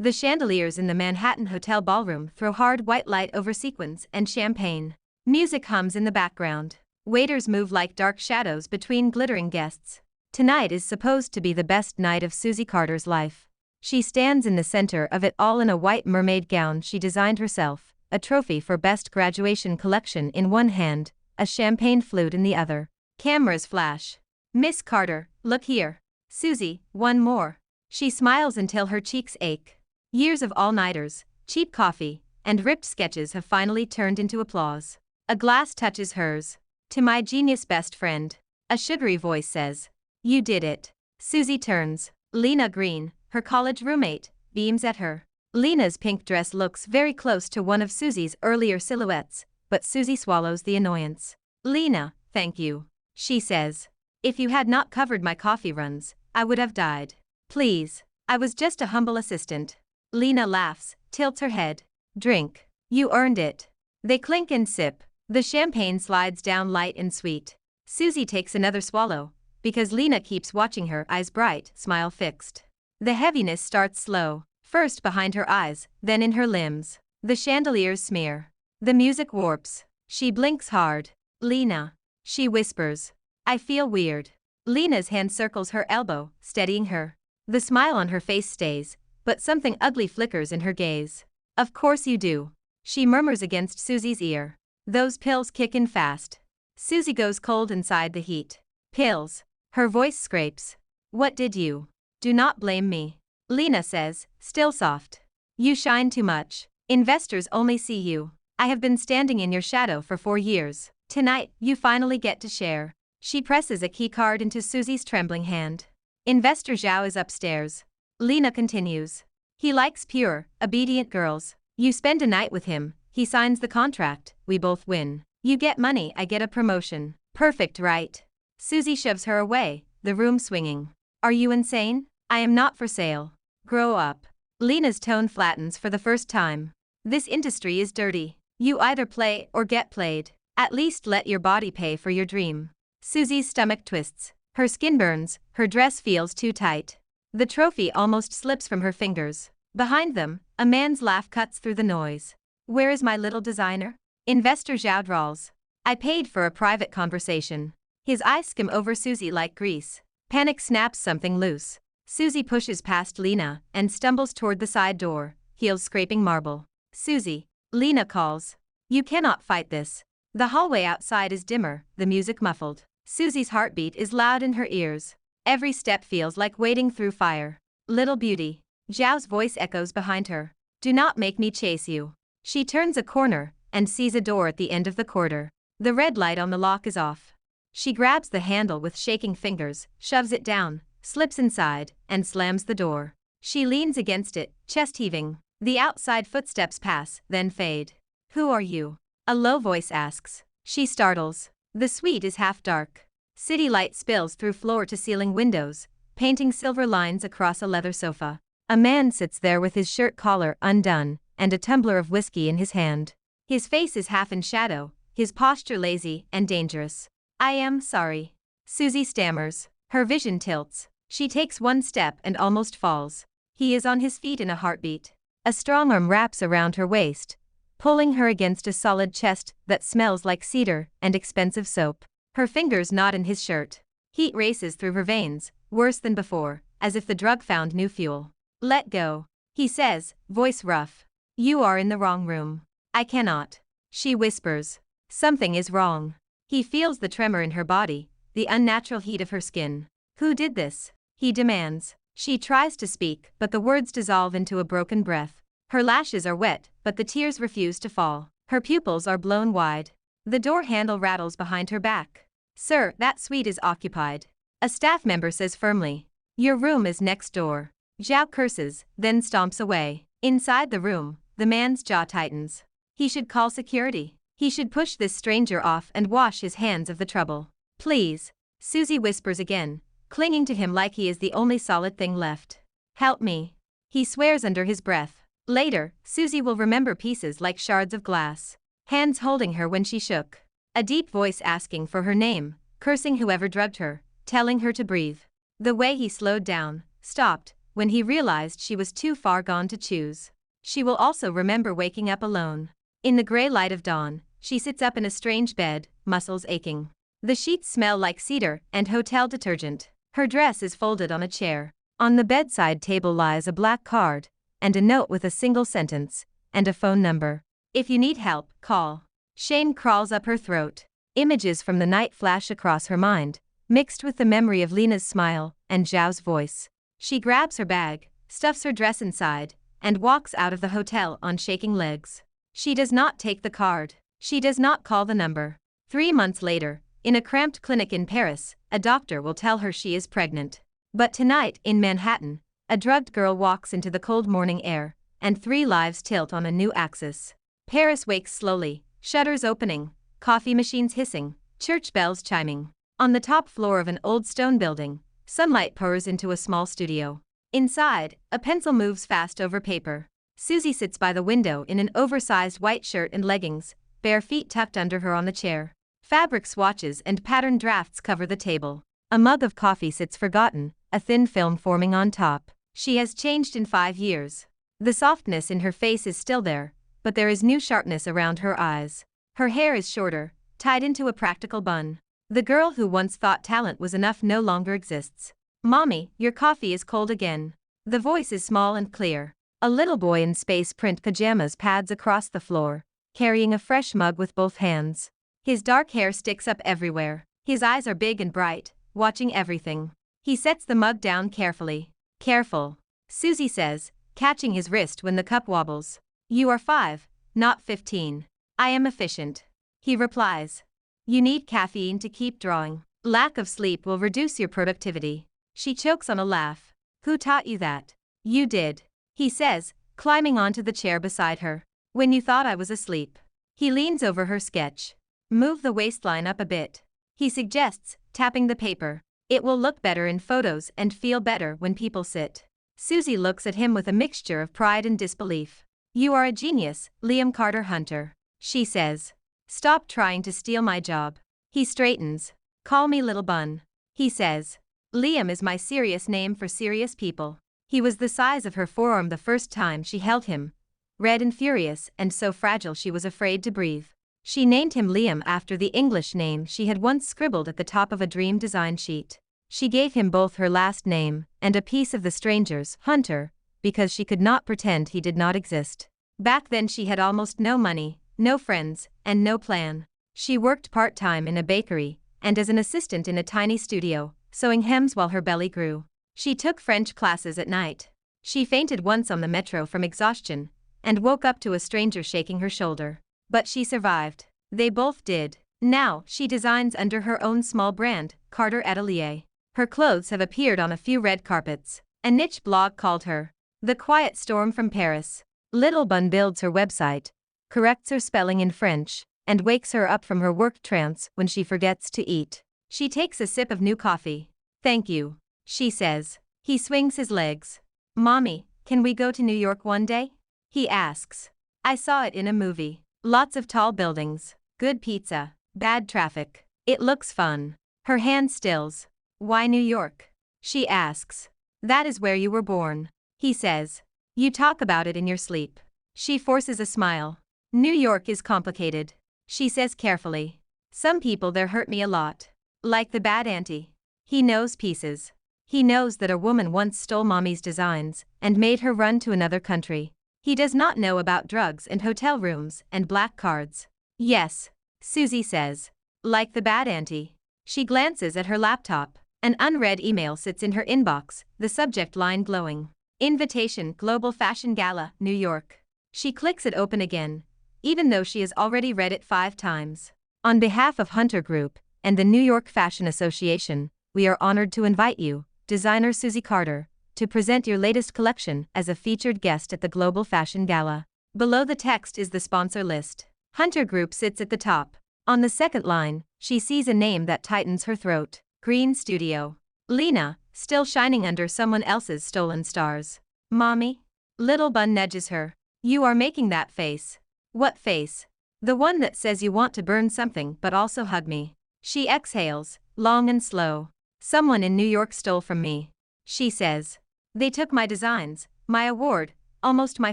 The chandeliers in the Manhattan Hotel ballroom throw hard white light over sequins and champagne. Music hums in the background. Waiters move like dark shadows between glittering guests. Tonight is supposed to be the best night of Susie Carter's life. She stands in the center of it all in a white mermaid gown she designed herself, a trophy for best graduation collection in one hand, a champagne flute in the other. Cameras flash. Miss Carter, look here. Susie, one more. She smiles until her cheeks ache. Years of all-nighters, cheap coffee, and ripped sketches have finally turned into applause. A glass touches hers. To my genius best friend. A sugary voice says. You did it. Susie turns. Lena Green, her college roommate, beams at her. Lena's pink dress looks very close to one of Susie's earlier silhouettes, but Susie swallows the annoyance. Lena, thank you. She says. If you had not covered my coffee runs, I would have died. Please. I was just a humble assistant. Lena laughs, tilts her head. Drink. You earned it. They clink and sip. The champagne slides down light and sweet. Susie takes another swallow, because Lena keeps watching her, eyes bright, smile fixed. The heaviness starts slow, first behind her eyes, then in her limbs. The chandeliers smear. The music warps. She blinks hard. Lena. She whispers. I feel weird. Lena's hand circles her elbow, steadying her. The smile on her face stays, but something ugly flickers in her gaze. Of course you do. She murmurs against Susie's ear. Those pills kick in fast. Susie goes cold inside the heat. Pills. Her voice scrapes. What did you? Do not blame me. Lena says, still soft. You shine too much. Investors only see you. I have been standing in your shadow for 4 years. Tonight, you finally get to share. She presses a key card into Susie's trembling hand. Investor Zhao is upstairs. Lena continues. He likes pure, obedient girls. You spend a night with him, he signs the contract, we both win. You get money, I get a promotion. Perfect, right? Susie shoves her away, the room swinging. Are you insane? I am not for sale. Grow up. Lena's tone flattens for the first time. This industry is dirty. You either play or get played. At least let your body pay for your dream. Susie's stomach twists. Her skin burns, her dress feels too tight. The trophy almost slips from her fingers. Behind them, a man's laugh cuts through the noise. Where is my little designer? Investor Zhao drawls. I paid for a private conversation. His eyes skim over Susie like grease. Panic snaps something loose. Susie pushes past Lena and stumbles toward the side door, heels scraping marble. Susie. Lena calls. You cannot fight this. The hallway outside is dimmer, the music muffled. Susie's heartbeat is loud in her ears. Every step feels like wading through fire. Little beauty. Zhao's voice echoes behind her. Do not make me chase you. She turns a corner and sees a door at the end of the corridor. The red light on the lock is off. She grabs the handle with shaking fingers, shoves it down, slips inside, and slams the door. She leans against it, chest heaving. The outside footsteps pass, then fade. Who are you? A low voice asks. She startles. The suite is half dark. City light spills through floor-to-ceiling windows, painting silver lines across a leather sofa. A man sits there with his shirt collar undone, and a tumbler of whiskey in his hand. His face is half in shadow, his posture lazy and dangerous. I am sorry. Susie stammers. Her vision tilts. She takes one step and almost falls. He is on his feet in a heartbeat. A strong arm wraps around her waist, pulling her against a solid chest that smells like cedar and expensive soap. Her fingers knot in his shirt. Heat races through her veins, worse than before, as if the drug found new fuel. Let go. He says, voice rough. You are in the wrong room. I cannot. She whispers. Something is wrong. He feels the tremor in her body, the unnatural heat of her skin. Who did this? He demands. She tries to speak, but the words dissolve into a broken breath. Her lashes are wet, but the tears refuse to fall. Her pupils are blown wide. The door handle rattles behind her back. Sir, that suite is occupied. A staff member says firmly. Your room is next door. Zhao curses, then stomps away. Inside the room, the man's jaw tightens. He should call security. He should push this stranger off and wash his hands of the trouble. Please. Susie whispers again, clinging to him like he is the only solid thing left. Help me. He swears under his breath. Later, Susie will remember pieces like shards of glass. Hands holding her when she shook. A deep voice asking for her name, cursing whoever drugged her, telling her to breathe. The way he slowed down, stopped, when he realized she was too far gone to choose. She will also remember waking up alone. In the gray light of dawn, she sits up in a strange bed, muscles aching. The sheets smell like cedar and hotel detergent. Her dress is folded on a chair. On the bedside table lies a black card, and a note with a single sentence, and a phone number. If you need help, call. Shame crawls up her throat. Images from the night flash across her mind, mixed with the memory of Lena's smile and Zhao's voice. She grabs her bag, stuffs her dress inside, and walks out of the hotel on shaking legs. She does not take the card. She does not call the number. 3 months later, in a cramped clinic in Paris, a doctor will tell her she is pregnant. But tonight, in Manhattan, a drugged girl walks into the cold morning air, and 3 lives tilt on a new axis. Paris wakes slowly, shutters opening, coffee machines hissing, church bells chiming. On the top floor of an old stone building, sunlight pours into a small studio. Inside, a pencil moves fast over paper. Susie sits by the window in an oversized white shirt and leggings, bare feet tucked under her on the chair. Fabric swatches and patterned drafts cover the table. A mug of coffee sits forgotten, a thin film forming on top. She has changed in 5 years. The softness in her face is still there, but there is new sharpness around her eyes. Her hair is shorter, tied into a practical bun. The girl who once thought talent was enough no longer exists. "Mommy, your coffee is cold again." The voice is small and clear. A little boy in space print pajamas pads across the floor, carrying a fresh mug with both hands. His dark hair sticks up everywhere. His eyes are big and bright, watching everything. He sets the mug down carefully. "Careful," Susie says, catching his wrist when the cup wobbles. "You are 5, not 15. I am efficient." He replies. "You need caffeine to keep drawing. Lack of sleep will reduce your productivity." She chokes on a laugh. "Who taught you that?" "You did," he says, climbing onto the chair beside her. "When you thought I was asleep." He leans over her sketch. "Move the waistline up a bit," he suggests, tapping the paper. "It will look better in photos and feel better when people sit." Susie looks at him with a mixture of pride and disbelief. "You are a genius, Liam Carter Hunter," she says. "Stop trying to steal my job." He straightens. "Call me Little Bun," he says. Liam is my serious name for serious people. He was the size of her forearm the first time she held him, red and furious and so fragile she was afraid to breathe. She named him Liam after the English name she had once scribbled at the top of a dream design sheet. She gave him both her last name and a piece of the stranger's, Hunter, because she could not pretend he did not exist. Back then she had almost no money, no friends, and no plan. She worked part-time in a bakery, and as an assistant in a tiny studio, sewing hems while her belly grew. She took French classes at night. She fainted once on the metro from exhaustion, and woke up to a stranger shaking her shoulder. But she survived. They both did. Now, she designs under her own small brand, Carter Atelier. Her clothes have appeared on a few red carpets. A niche blog called her The Quiet Storm from Paris. Little Bun builds her website, corrects her spelling in French, and wakes her up from her work trance when she forgets to eat. She takes a sip of new coffee. "Thank you," she says. He swings his legs. "Mommy, can we go to New York one day?" he asks. "I saw it in a movie. Lots of tall buildings, good pizza, bad traffic. It looks fun." Her hand stills. "Why New York?" she asks. "That is where you were born," he says. "You talk about it in your sleep." She forces a smile. "New York is complicated," she says carefully. "Some people there hurt me a lot. Like the bad auntie." He knows pieces. He knows that a woman once stole Mommy's designs and made her run to another country. He does not know about drugs and hotel rooms and black cards. "Yes," Susie says. "Like the bad auntie." She glances at her laptop. An unread email sits in her inbox, the subject line glowing. Invitation Global Fashion Gala, New York. She clicks it open again, even though she has already read it 5 times. "On behalf of Hunter Group and the New York Fashion Association, we are honored to invite you, designer Susie Carter, to present your latest collection as a featured guest at the Global Fashion Gala." Below the text is the sponsor list. Hunter Group sits at the top. On the second line, she sees a name that tightens her throat. Green Studio. Lena, still shining under someone else's stolen stars. "Mommy?" Little Bun nudges her. "You are making that face." "What face?" "The one that says you want to burn something but also hug me." She exhales, long and slow. "Someone in New York stole from me," she says. They took my designs, my award, almost my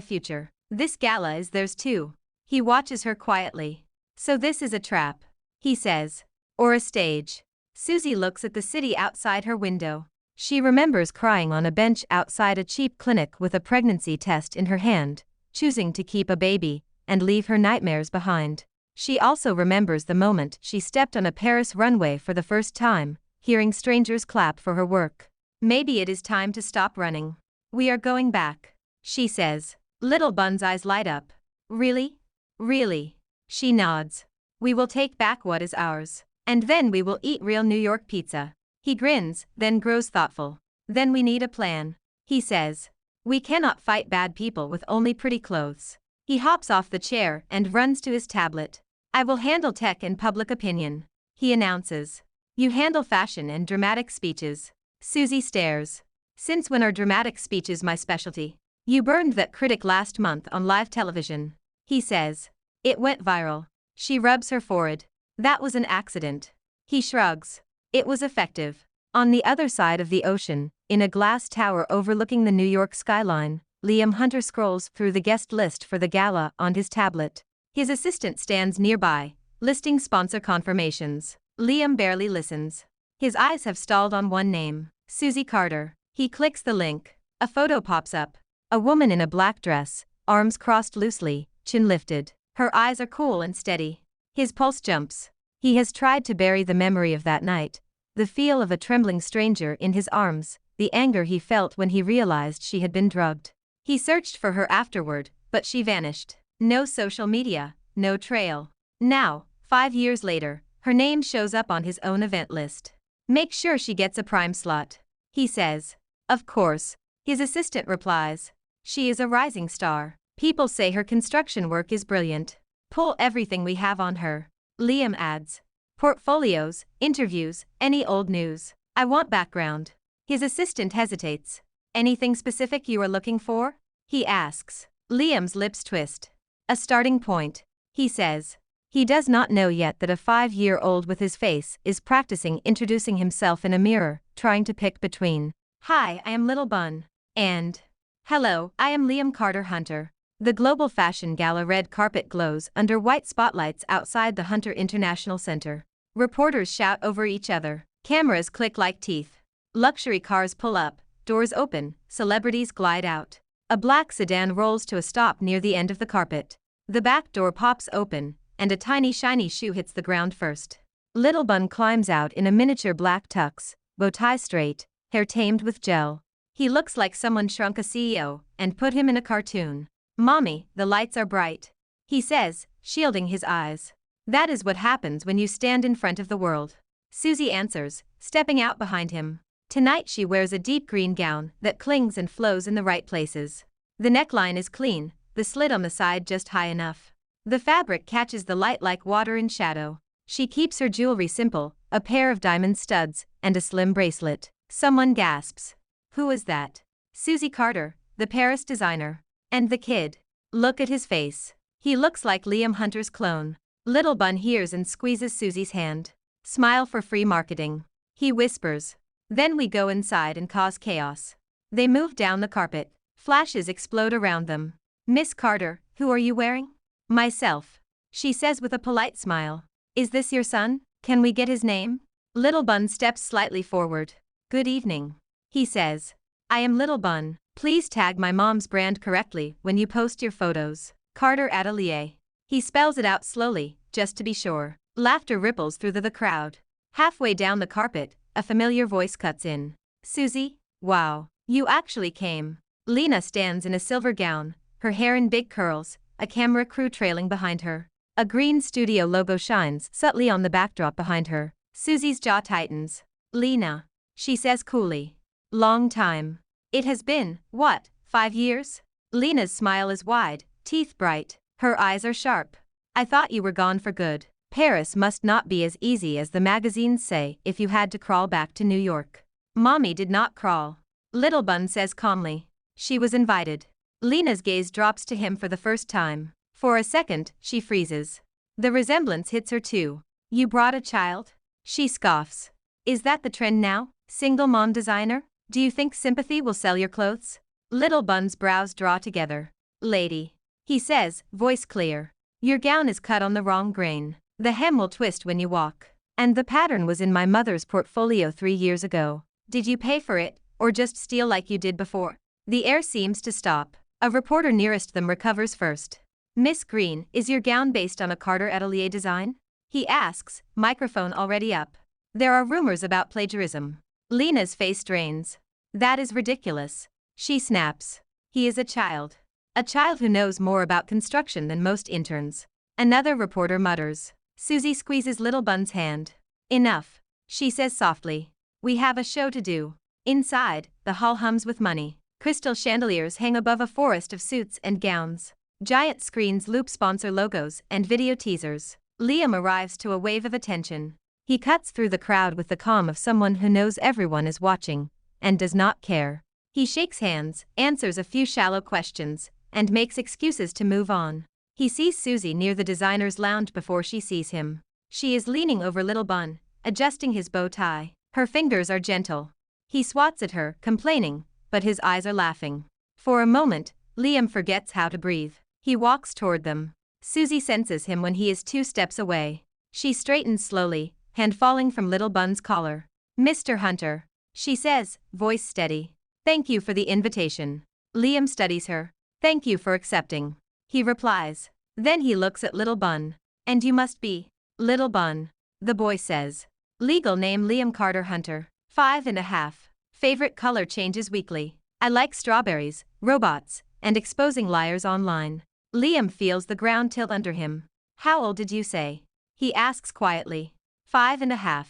future. This gala is theirs too. He watches her quietly. So this is a trap, he says. Or a stage. Susie looks at the city outside her window. She remembers crying on a bench outside a cheap clinic with a pregnancy test in her hand, choosing to keep a baby and leave her nightmares behind. She also remembers the moment she stepped on a Paris runway for the first time, hearing strangers clap for her work. Maybe it is time to stop running. We are going back, she says. Little Bun's eyes light up. Really? Really? She nods. We will take back what is ours. And then we will eat real New York pizza. He grins, then grows thoughtful. Then we need a plan, he says. We cannot fight bad people with only pretty clothes. He hops off the chair and runs to his tablet. I will handle tech and public opinion, he announces. You handle fashion and dramatic speeches. Susie stares. Since when are dramatic speeches my specialty? You burned that critic last month on live television, he says. It went viral. She rubs her forehead. That was an accident. He shrugs. It was effective. On the other side of the ocean, in a glass tower overlooking the New York skyline, Liam Hunter scrolls through the guest list for the gala on his tablet. His assistant stands nearby, listing sponsor confirmations. Liam barely listens. His eyes have stalled on one name, Susie Carter. He clicks the link. A photo pops up. A woman in a black dress, arms crossed loosely, chin lifted. Her eyes are cool and steady. His pulse jumps. He has tried to bury the memory of that night, the feel of a trembling stranger in his arms, the anger he felt when he realized she had been drugged. He searched for her afterward, but she vanished. No social media, no trail. Now, 5 years later, her name shows up on his own event list. Make sure she gets a prime slot, he says. Of course, his assistant replies. She is a rising star. People say her construction work is brilliant. Pull everything we have on her. Liam adds. Portfolios, interviews, any old news. I want background. His assistant hesitates. Anything specific you are looking for? He asks. Liam's lips twist. A starting point, he says. He does not know yet that a 5-year-old with his face is practicing introducing himself in a mirror, trying to pick between, Hi, I am Little Bun, and Hello, I am Liam Carter Hunter. The global fashion gala red carpet glows under white spotlights outside the Hunter International Center. Reporters shout over each other. Cameras click like teeth. Luxury cars pull up, doors open, celebrities glide out. A black sedan rolls to a stop near the end of the carpet. The back door pops open, and a tiny shiny shoe hits the ground first. Little Bun climbs out in a miniature black tux, bow tie straight, hair tamed with gel. He looks like someone shrunk a CEO and put him in a cartoon. Mommy, the lights are bright, he says, shielding his eyes. That is what happens when you stand in front of the world. Susie answers, stepping out behind him. Tonight she wears a deep green gown that clings and flows in the right places. The neckline is clean, the slit on the side just high enough. The fabric catches the light like water in shadow. She keeps her jewelry simple, a pair of diamond studs and a slim bracelet. Someone gasps. Who is that? Susie Carter, the Paris designer. And the kid. Look at his face. He looks like Liam Hunter's clone. Little Bun hears and squeezes Susie's hand. Smile for free marketing, he whispers. Then we go inside and cause chaos. They move down the carpet. Flashes explode around them. Miss Carter, who are you wearing? Myself, she says with a polite smile. Is this your son? Can we get his name? Little Bun steps slightly forward. Good evening, he says. I am Little Bun. Please tag my mom's brand correctly when you post your photos. Carter Atelier. He spells it out slowly, just to be sure. Laughter ripples through the crowd. Halfway down the carpet, a familiar voice cuts in. Susie? Wow, you actually came. Lena stands in a silver gown, her hair in big curls, a camera crew trailing behind her. A green studio logo shines subtly on the backdrop behind her. Susie's jaw tightens. Lena, she says coolly. Long time. It has been, what, 5 years? Lena's smile is wide, teeth bright, her eyes are sharp. I thought you were gone for good. Paris must not be as easy as the magazines say if you had to crawl back to New York. Mommy did not crawl. Little Bun says calmly. She was invited. Lena's gaze drops to him for the first time. For a second, she freezes. The resemblance hits her too. You brought a child? She scoffs. Is that the trend now? Single mom designer? Do you think sympathy will sell your clothes? Little Bun's brows draw together. Lady, he says, voice clear. Your gown is cut on the wrong grain. The hem will twist when you walk. And the pattern was in my mother's portfolio 3 years ago. Did you pay for it, or just steal like you did before? The air seems to stop. A reporter nearest them recovers first. Miss Green, is your gown based on a Carter Atelier design? He asks, microphone already up. There are rumors about plagiarism. Lena's face drains. That is ridiculous. She snaps. He is a child. A child who knows more about construction than most interns. Another reporter mutters. Susie squeezes Little Bun's hand. Enough, she says softly. We have a show to do. Inside, the hall hums with money. Crystal chandeliers hang above a forest of suits and gowns. Giant screens loop sponsor logos and video teasers. Liam arrives to a wave of attention. He cuts through the crowd with the calm of someone who knows everyone is watching, and does not care. He shakes hands, answers a few shallow questions, and makes excuses to move on. He sees Susie near the designer's lounge before she sees him. She is leaning over Little Bun, adjusting his bow tie. Her fingers are gentle. He swats at her, complaining, but his eyes are laughing. For a moment, Liam forgets how to breathe. He walks toward them. Susie senses him when he is 2 steps away. She straightens slowly, hand falling from Little Bun's collar. Mr. Hunter, she says, voice steady. Thank you for the invitation. Liam studies her. Thank you for accepting. He replies. Then he looks at Little Bun. And you must be Little Bun, the boy says. Legal name Liam Carter Hunter, 5.5. Favorite color changes weekly. I like strawberries, robots, and exposing liars online. Liam feels the ground tilt under him. How old did you say? He asks quietly. 5.5.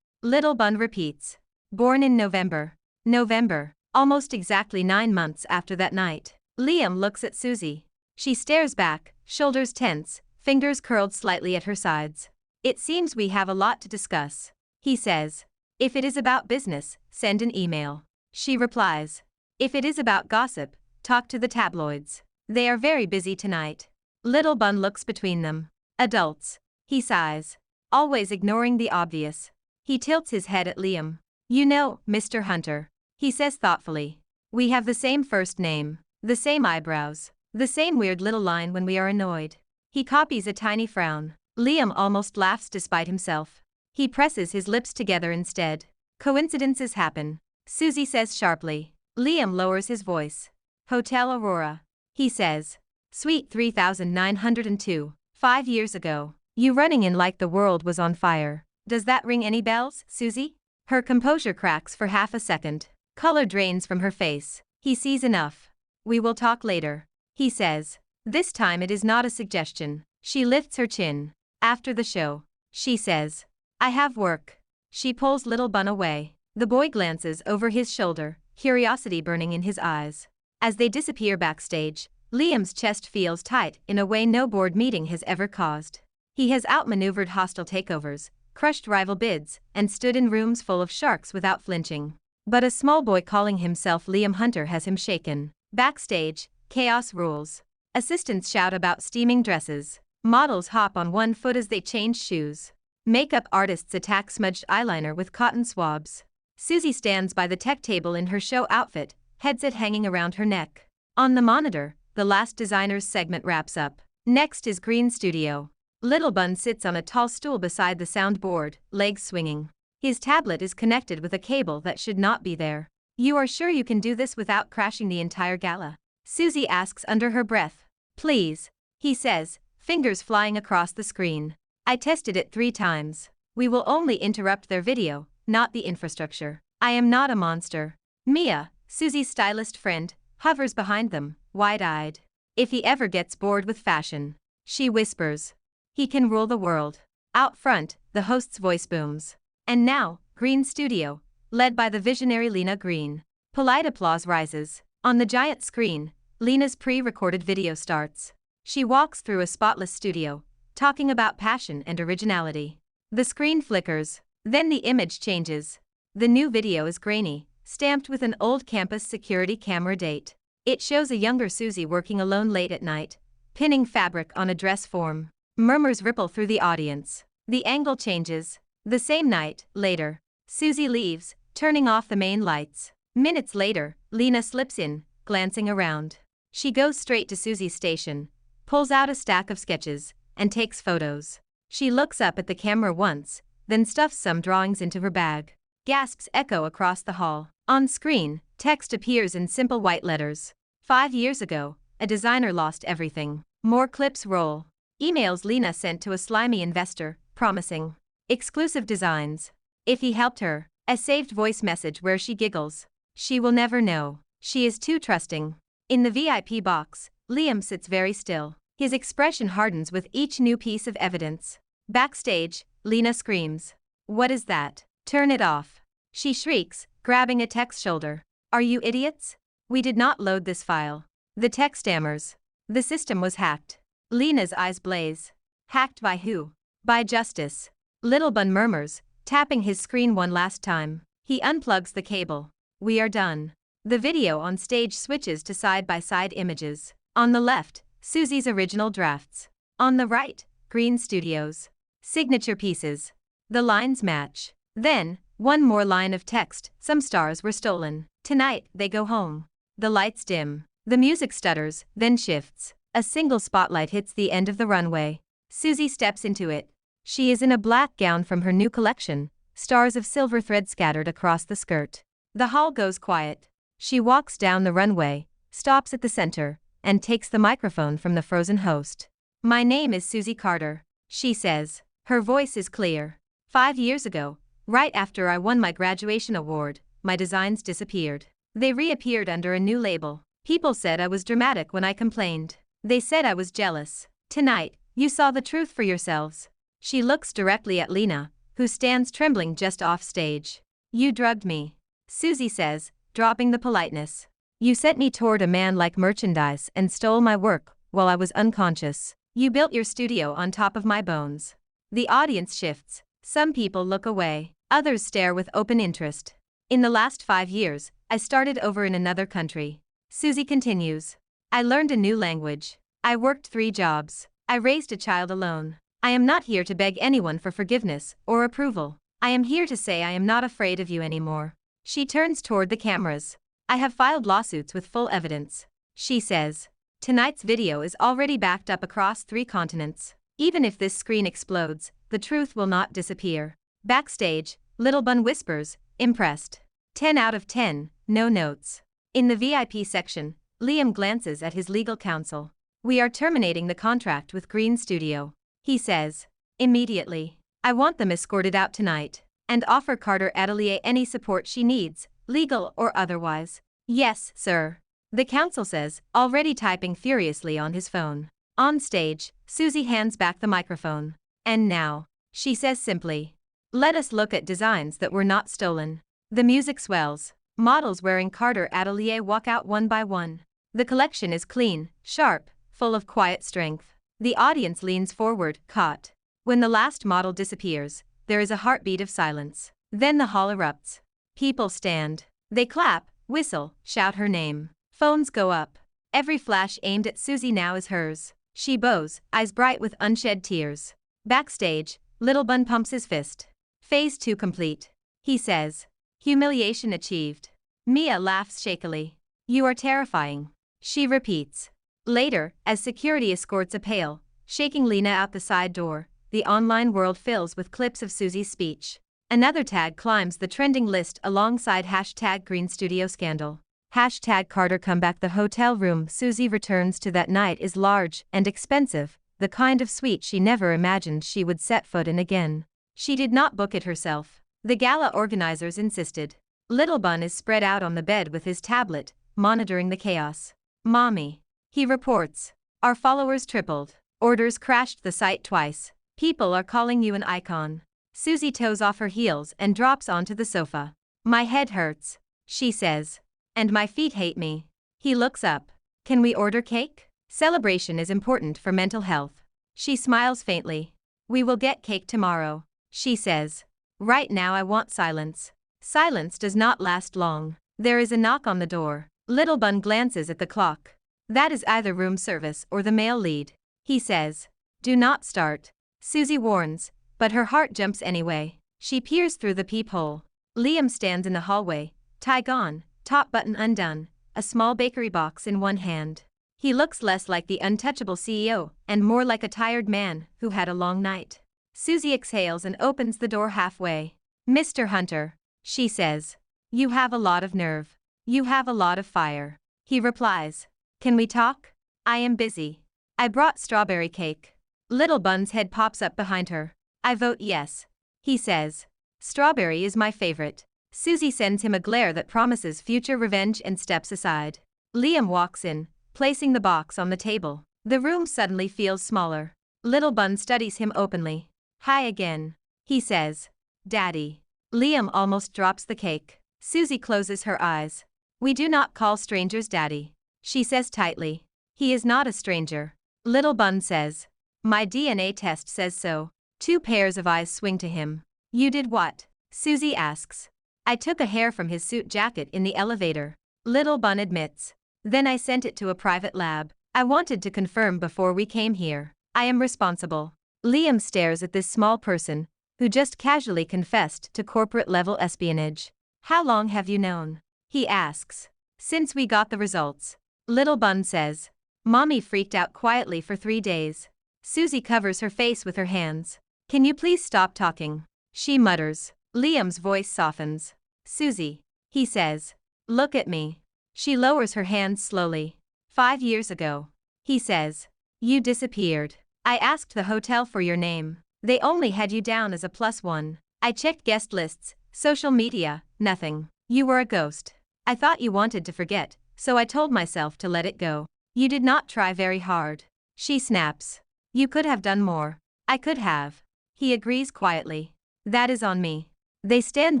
Little Bun repeats. Born in November. November, almost exactly 9 months after that night. Liam looks at Susie. She stares back, shoulders tense, fingers curled slightly at her sides. It seems we have a lot to discuss. He says. If it is about business, send an email. She replies. If it is about gossip, talk to the tabloids. They are very busy tonight. Little Bun looks between them. Adults. He sighs. Always ignoring the obvious. He tilts his head at Liam. You know, Mr. Hunter. He says thoughtfully. We have the same first name. The same eyebrows. The same weird little line when we are annoyed. He copies a tiny frown. Liam almost laughs despite himself. He presses his lips together instead. Coincidences happen. Susie says sharply. Liam lowers his voice. Hotel Aurora. He says. Suite 3902. 5 years ago. You running in like the world was on fire. Does that ring any bells, Susie? Her composure cracks for half a second. Color drains from her face. He sees enough. We will talk later. He says. This time it is not a suggestion. She lifts her chin. After the show. She says. I have work. She pulls Little Bun away. The boy glances over his shoulder, curiosity burning in his eyes. As they disappear backstage, Liam's chest feels tight in a way no board meeting has ever caused. He has outmaneuvered hostile takeovers, crushed rival bids, and stood in rooms full of sharks without flinching. But a small boy calling himself Liam Hunter has him shaken. Backstage, chaos rules. Assistants shout about steaming dresses. Models hop on one foot as they change shoes. Makeup artists attack smudged eyeliner with cotton swabs. Susie stands by the tech table in her show outfit, headset hanging around her neck. On the monitor, the last designer's segment wraps up. Next is Green Studio. Little Bun sits on a tall stool beside the soundboard, legs swinging. His tablet is connected with a cable that should not be there. You are sure you can do this without crashing the entire gala? Susie asks under her breath. Please, he says, fingers flying across the screen. I tested it 3 times. We will only interrupt their video, not the infrastructure. I am not a monster. Mia, Susie's stylist friend, hovers behind them, wide-eyed. If he ever gets bored with fashion, she whispers. He can rule the world. Out front, the host's voice booms. And now, Green Studio, led by the visionary Lena Green. Polite applause rises. On the giant screen, Lena's pre-recorded video starts. She walks through a spotless studio, talking about passion and originality. The screen flickers, then the image changes. The new video is grainy, stamped with an old campus security camera date. It shows a younger Susie working alone late at night, pinning fabric on a dress form. Murmurs ripple through the audience. The angle changes. The same night, later, Susie leaves, turning off the main lights. Minutes later, Lena slips in, glancing around. She goes straight to Susie's station, pulls out a stack of sketches, and takes photos. She looks up at the camera once, then stuffs some drawings into her bag. Gasps echo across the hall. On screen, text appears in simple white letters. 5 years ago, a designer lost everything. More clips roll. Emails Lena sent to a slimy investor, promising exclusive designs if he helped her. A saved voice message where she giggles. She will never know. She is too trusting. In the VIP box, Liam sits very still. His expression hardens with each new piece of evidence. Backstage, Lena screams. What is that? Turn it off. She shrieks, grabbing a tech's shoulder. Are you idiots? We did not load this file. The tech stammers. The system was hacked. Lena's eyes blaze. Hacked by who? By Justice. Littlebun murmurs, tapping his screen one last time. He unplugs the cable. We are done. The video on stage switches to side-by-side images. On the left, Susie's original drafts. On the right, Green Studios. Signature pieces. The lines match. Then, one more line of text, some stars were stolen. Tonight, they go home. The lights dim. The music stutters, then shifts. A single spotlight hits the end of the runway. Susie steps into it. She is in a black gown from her new collection, stars of silver thread scattered across the skirt. The hall goes quiet. She walks down the runway, stops at the center, and takes the microphone from the frozen host. My name is Susie Carter, she says. Her voice is clear. 5 years ago, right after I won my graduation award, my designs disappeared. They reappeared under a new label. People said I was dramatic when I complained. They said I was jealous. Tonight, you saw the truth for yourselves. She looks directly at Lena, who stands trembling just off stage. You drugged me, Susie says, dropping the politeness. You sent me toward a man like merchandise and stole my work while I was unconscious. You built your studio on top of my bones. The audience shifts. Some people look away, others stare with open interest. In the last 5 years, I started over in another country. Susie continues. I learned a new language. I worked 3 jobs. I raised a child alone. I am not here to beg anyone for forgiveness or approval. I am here to say I am not afraid of you anymore. She turns toward the cameras. I have filed lawsuits with full evidence, she says. Tonight's video is already backed up across 3 continents. Even if this screen explodes, the truth will not disappear. Backstage, Littlebun whispers, impressed. 10 out of 10, no notes. In the VIP section, Liam glances at his legal counsel. We are terminating the contract with Green Studio, he says. Immediately. I want them escorted out tonight, and offer Carter Atelier any support she needs, legal or otherwise. Yes, sir. The counsel says, already typing furiously on his phone. On stage, Susie hands back the microphone. And now, she says simply, let us look at designs that were not stolen. The music swells. Models wearing Carter Atelier walk out one by one. The collection is clean, sharp, full of quiet strength. The audience leans forward, caught. When the last model disappears, there is a heartbeat of silence. Then the hall erupts. People stand. They clap, whistle, shout her name. Phones go up. Every flash aimed at Susie now is hers. She bows, eyes bright with unshed tears. Backstage, Littlebun pumps his fist. Phase 2 complete, he says. Humiliation achieved. Mia laughs shakily. You are terrifying, she repeats. Later, as security escorts a pale, shaking Lena out the side door, the online world fills with clips of Susie's speech. Another tag climbs the trending list alongside hashtag Green Studio Scandal. Hashtag Carter Comeback. The hotel room Susie returns to that night is large and expensive, the kind of suite she never imagined she would set foot in again. She did not book it herself. The gala organizers insisted. Littlebun is spread out on the bed with his tablet, monitoring the chaos. Mommy, he reports. Our followers tripled. Orders crashed the site twice. People are calling you an icon. Susie toes off her heels and drops onto the sofa. My head hurts, she says. And my feet hate me. He looks up. Can we order cake? Celebration is important for mental health. She smiles faintly. We will get cake tomorrow, she says. Right now I want silence. Silence does not last long. There is a knock on the door. Littlebun glances at the clock. That is either room service or the male lead, he says. Do not start, Susie warns, but her heart jumps anyway. She peers through the peephole. Liam stands in the hallway, tie gone, top button undone, a small bakery box in one hand. He looks less like the untouchable CEO and more like a tired man who had a long night. Susie exhales and opens the door halfway. "Mr. Hunter," she says. "You have a lot of nerve. You have a lot of fire." He replies. "Can we talk? I am busy. I brought strawberry cake." Little Bun's head pops up behind her. "I vote yes," he says. "Strawberry is my favorite." Susie sends him a glare that promises future revenge and steps aside. Liam walks in, placing the box on the table. The room suddenly feels smaller. Little Bun studies him openly. "Hi again," he says. "Daddy." Liam almost drops the cake. Susie closes her eyes. "We do not call strangers daddy," she says tightly. "He is not a stranger." Little Bun says. "My DNA test says so." Two pairs of eyes swing to him. "You did what?" Susie asks. "I took a hair from his suit jacket in the elevator," Little Bun admits. "Then I sent it to a private lab. I wanted to confirm before we came here. I am responsible." Liam stares at this small person, who just casually confessed to corporate-level espionage. "How long have you known?" he asks. "Since we got the results," Little Bun says. "Mommy freaked out quietly for 3 days." Susie covers her face with her hands. "Can you please stop talking?" she mutters. Liam's voice softens. "Susie," he says. "Look at me." She lowers her hands slowly. 5 years ago," he says. "You disappeared. I asked the hotel for your name. They only had you down as a +1. I checked guest lists, social media, nothing. You were a ghost. I thought you wanted to forget, so I told myself to let it go. You did not try very hard." She snaps. "You could have done more." "I could have." He agrees quietly. "That is on me." They stand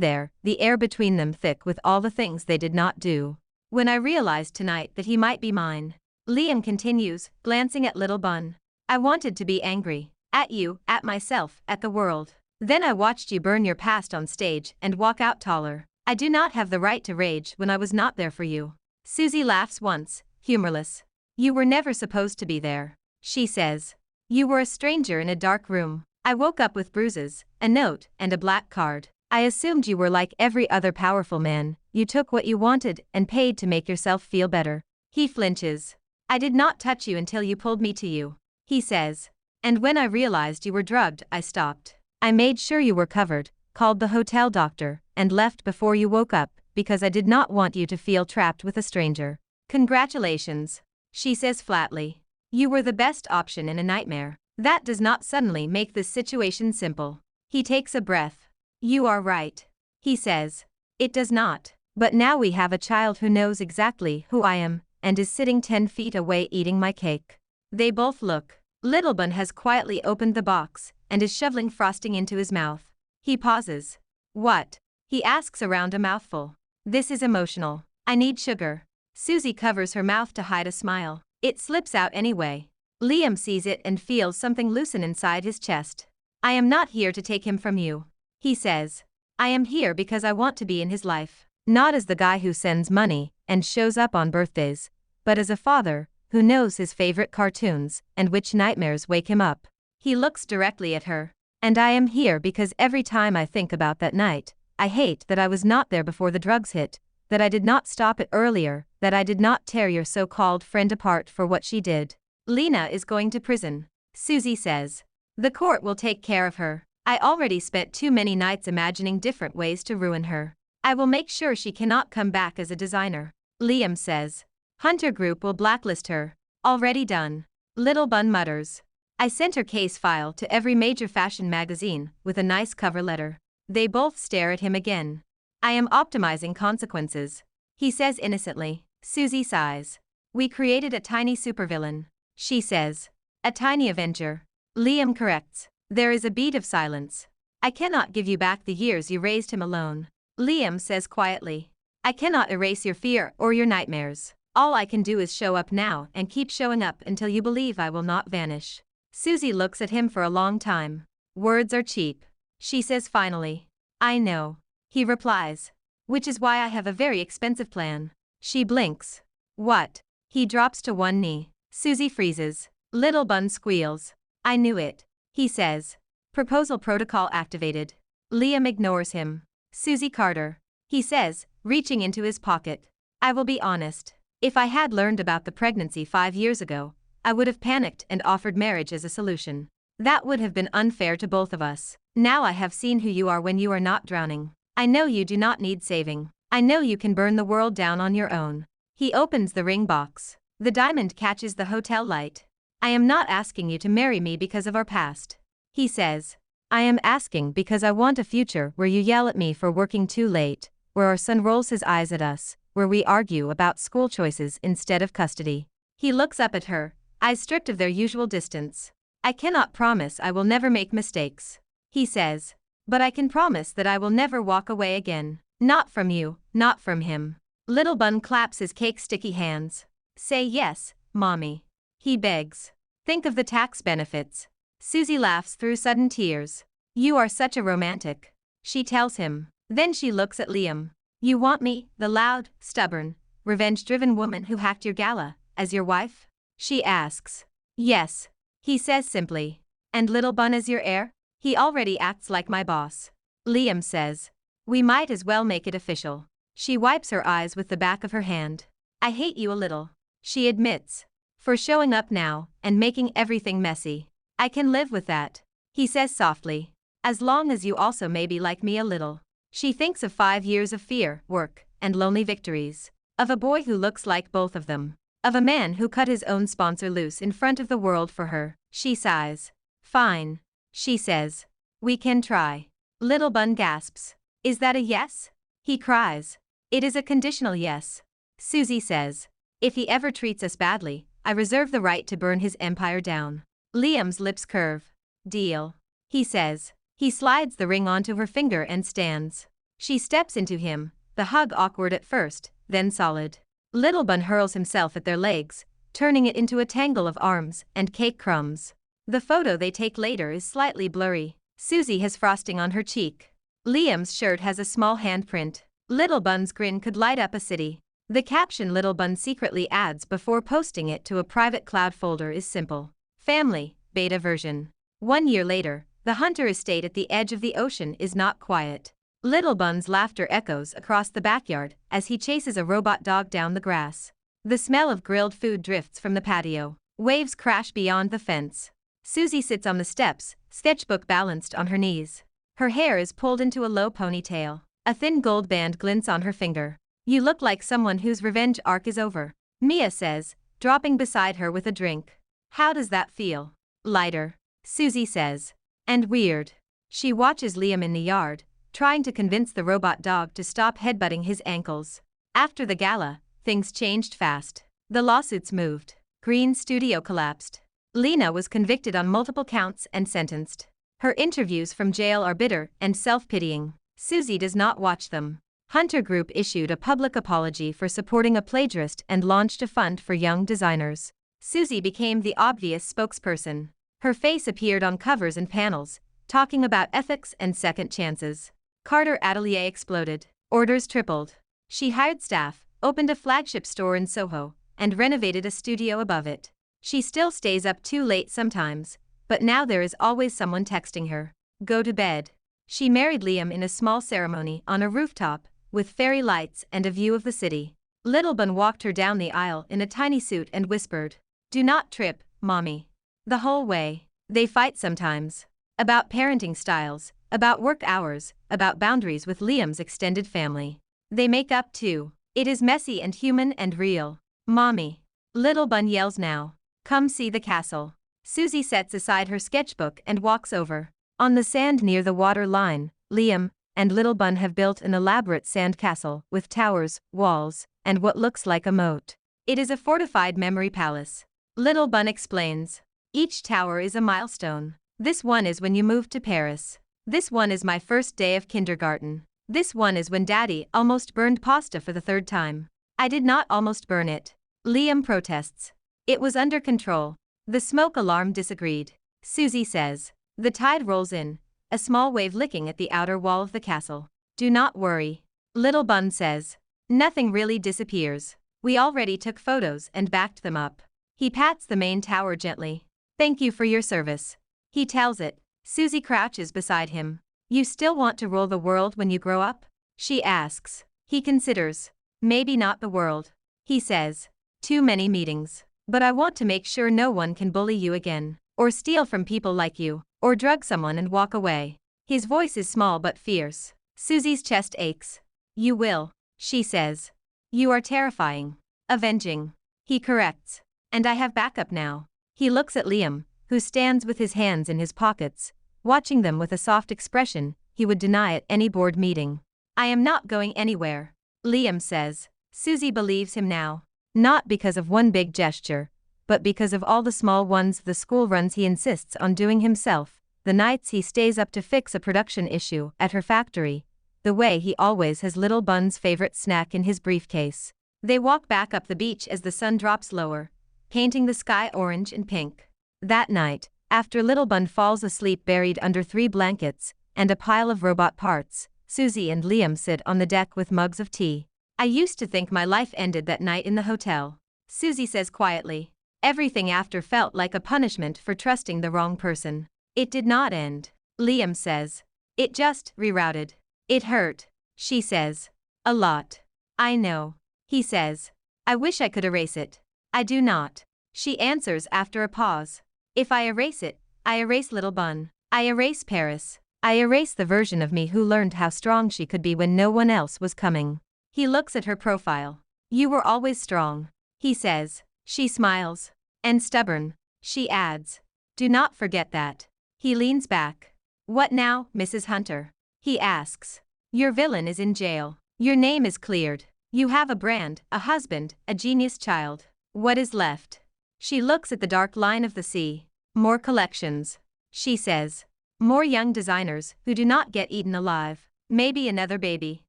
there, the air between them thick with all the things they did not do. "When I realized tonight that he might be mine," Liam continues, glancing at Little Bun, "I wanted to be angry. At you, at myself, at the world. Then I watched you burn your past on stage and walk out taller. I do not have the right to rage when I was not there for you." Susie laughs once, humorless. "You were never supposed to be there," she says. "You were a stranger in a dark room. I woke up with bruises, a note, and a black card. I assumed you were like every other powerful man. You took what you wanted and paid to make yourself feel better." He flinches. "I did not touch you until you pulled me to you," he says. "And when I realized you were drugged, I stopped. I made sure you were covered, called the hotel doctor, and left before you woke up, because I did not want you to feel trapped with a stranger." "Congratulations," she says flatly. "You were the best option in a nightmare. That does not suddenly make this situation simple." He takes a breath. "You are right," he says. "It does not. But now we have a child who knows exactly who I am, and is sitting 10 feet away eating my cake." They both look. Little Bun has quietly opened the box, and is shoveling frosting into his mouth. He pauses. "What?" he asks around a mouthful. "This is emotional. I need sugar." Susie covers her mouth to hide a smile. It slips out anyway. Liam sees it and feels something loosen inside his chest. "I am not here to take him from you," he says. "I am here because I want to be in his life. Not as the guy who sends money and shows up on birthdays, but as a father who knows his favorite cartoons and which nightmares wake him up." He looks directly at her. "And I am here because every time I think about that night, I hate that I was not there before the drugs hit, that I did not stop it earlier, that I did not tear your so-called friend apart for what she did." "Lena is going to prison," Susie says. "The court will take care of her. I already spent too many nights imagining different ways to ruin her. I will make sure she cannot come back as a designer." Liam says. "Hunter Group will blacklist her." "Already done," Little Bun mutters. "I sent her case file to every major fashion magazine with a nice cover letter." They both stare at him again. "I am optimizing consequences," he says innocently. Susie sighs. "We created a tiny supervillain," she says. "A tiny Avenger," Liam corrects. There is a beat of silence. "I cannot give you back the years you raised him alone," Liam says quietly. "I cannot erase your fear or your nightmares. All I can do is show up now and keep showing up until you believe I will not vanish." Susie looks at him for a long time. "Words are cheap," she says finally. "I know," he replies. "Which is why I have a very expensive plan." She blinks. "What?" He drops to one knee. Susie freezes. Little Bun squeals. "I knew it," he says. "Proposal protocol activated." Liam ignores him. "Susie Carter," he says, reaching into his pocket. I will be honest. If I had learned about the pregnancy 5 years ago, I would have panicked and offered marriage as a solution. That would have been unfair to both of us. Now I have seen who you are when you are not drowning. I know you do not need saving. I know you can burn the world down on your own. He opens the ring box. The diamond catches the hotel light. I am not asking you to marry me because of our past. He says. I am asking because I want a future where you yell at me for working too late, where our son rolls his eyes at us, where we argue about school choices instead of custody. He looks up at her, eyes stripped of their usual distance. I cannot promise I will never make mistakes. He says. But I can promise that I will never walk away again. Not from you, not from him. Little Bun claps his cake-sticky hands. Say yes, Mommy. He begs. Think of the tax benefits. Susie laughs through sudden tears. You are such a romantic. She tells him. Then she looks at Liam. You want me, the loud, stubborn, revenge-driven woman who hacked your gala, as your wife? She asks. Yes. He says simply. And Little Bun as your heir? He already acts like my boss. Liam says. We might as well make it official. She wipes her eyes with the back of her hand. I hate you a little. She admits. For showing up now, and making everything messy. I can live with that. He says softly. As long as you also maybe like me a little. She thinks of 5 years of fear, work, and lonely victories. Of a boy who looks like both of them. Of a man who cut his own sponsor loose in front of the world for her. She sighs. Fine. She says. We can try. Little Bun gasps. Is that a yes? He cries. It is a conditional yes. Susie says. If he ever treats us badly, I reserve the right to burn his empire down. Liam's lips curve. Deal. He says. He slides the ring onto her finger and stands. She steps into him, the hug awkward at first, then solid. Little Bun hurls himself at their legs, turning it into a tangle of arms and cake crumbs. The photo they take later is slightly blurry. Susie has frosting on her cheek. Liam's shirt has a small handprint. Little Bun's grin could light up a city. The caption Little Bun secretly adds before posting it to a private cloud folder is simple. Family, beta version. 1 year later, the Hunter estate at the edge of the ocean is not quiet. Little Bun's laughter echoes across the backyard as he chases a robot dog down the grass. The smell of grilled food drifts from the patio. Waves crash beyond the fence. Susie sits on the steps, sketchbook balanced on her knees. Her hair is pulled into a low ponytail. A thin gold band glints on her finger. You look like someone whose revenge arc is over, Mia says, dropping beside her with a drink. How does that feel? Lighter, Susie says. And weird. She watches Liam in the yard, trying to convince the robot dog to stop headbutting his ankles. After the gala, things changed fast. The lawsuits moved. Green's studio collapsed. Lena was convicted on multiple counts and sentenced. Her interviews from jail are bitter and self-pitying. Susie does not watch them. Hunter Group issued a public apology for supporting a plagiarist and launched a fund for young designers. Susie became the obvious spokesperson. Her face appeared on covers and panels, talking about ethics and second chances. Carter Atelier exploded. Orders tripled. She hired staff, opened a flagship store in Soho, and renovated a studio above it. She still stays up too late sometimes, but now there is always someone texting her. Go to bed. She married Liam in a small ceremony on a rooftop, with fairy lights and a view of the city. Little Bun walked her down the aisle in a tiny suit and whispered, Do not trip, Mommy. The whole way. They fight sometimes. About parenting styles, about work hours, about boundaries with Liam's extended family. They make up too. It is messy and human and real. Mommy. Little Bun yells now. Come see the castle. Susie sets aside her sketchbook and walks over. On the sand near the water line, Liam and Little Bun have built an elaborate sand castle with towers, walls, and what looks like a moat. It is a fortified memory palace. Little Bun explains. Each tower is a milestone. This one is when you moved to Paris. This one is my first day of kindergarten. This one is when Daddy almost burned pasta for the 3rd time. I did not almost burn it. Liam protests. It was under control. The smoke alarm disagreed. Susie says. The tide rolls in, a small wave licking at the outer wall of the castle. Do not worry. Little Bun says. Nothing really disappears. We already took photos and backed them up. He pats the main tower gently. Thank you for your service. He tells it. Susie crouches beside him. You still want to rule the world when you grow up? She asks. He considers. Maybe not the world, he says. Too many meetings. But I want to make sure no one can bully you again, or steal from people like you, or drug someone and walk away. His voice is small but fierce. Susie's chest aches. You will, she says. You are terrifying. Avenging. He corrects. And I have backup now. He looks at Liam, who stands with his hands in his pockets, watching them with a soft expression he would deny at any board meeting. I am not going anywhere, Liam says. Susie believes him now. Not because of one big gesture, but because of all the small ones, the school runs he insists on doing himself, the nights he stays up to fix a production issue at her factory, the way he always has Little Bun's favorite snack in his briefcase. They walk back up the beach as the sun drops lower, painting the sky orange and pink. That night, after Little Bun falls asleep buried under 3 blankets and a pile of robot parts, Susie and Liam sit on the deck with mugs of tea. I used to think my life ended that night in the hotel, Susie says quietly. Everything after felt like a punishment for trusting the wrong person. It did not end, Liam says. It just rerouted. It hurt, she says. A lot. I know, he says. I wish I could erase it. I do not, she answers after a pause. If I erase it, I erase Little Bun. I erase Paris. I erase the version of me who learned how strong she could be when no one else was coming. He looks at her profile. You were always strong, he says. She smiles. And stubborn, she adds. Do not forget that. He leans back. What now, Mrs. Hunter? He asks. Your villain is in jail. Your name is cleared. You have a brand, a husband, a genius child. What is left? She looks at the dark line of the sea. More collections, she says. More young designers who do not get eaten alive. Maybe another baby.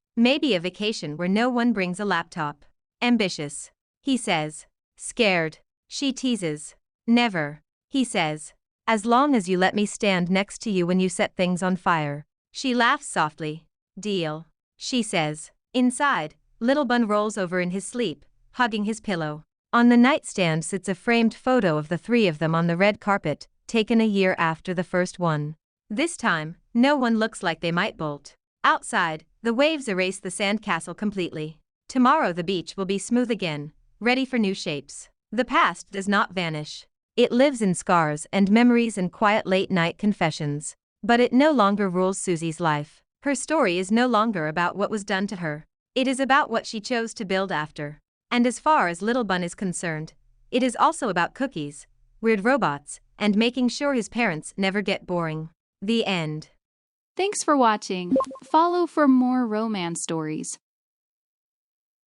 Maybe a vacation where no one brings a laptop. Ambitious, he says. Scared, she teases. Never, he says. As long as you let me stand next to you when you set things on fire. She laughs softly. Deal, she says. Inside, Little Bun rolls over in his sleep, hugging his pillow. On the nightstand sits a framed photo of the 3 of them on the red carpet, taken a year after the first one. This time, no one looks like they might bolt. Outside, the waves erase the sandcastle completely. Tomorrow the beach will be smooth again, ready for new shapes. The past does not vanish. It lives in scars and memories and quiet late-night confessions. But it no longer rules Susie's life. Her story is no longer about what was done to her. It is about what she chose to build after. And as far as Little Bun is concerned, it is also about cookies, weird robots, and making sure his parents never get boring. The end. Thanks for watching. Follow for more romance stories.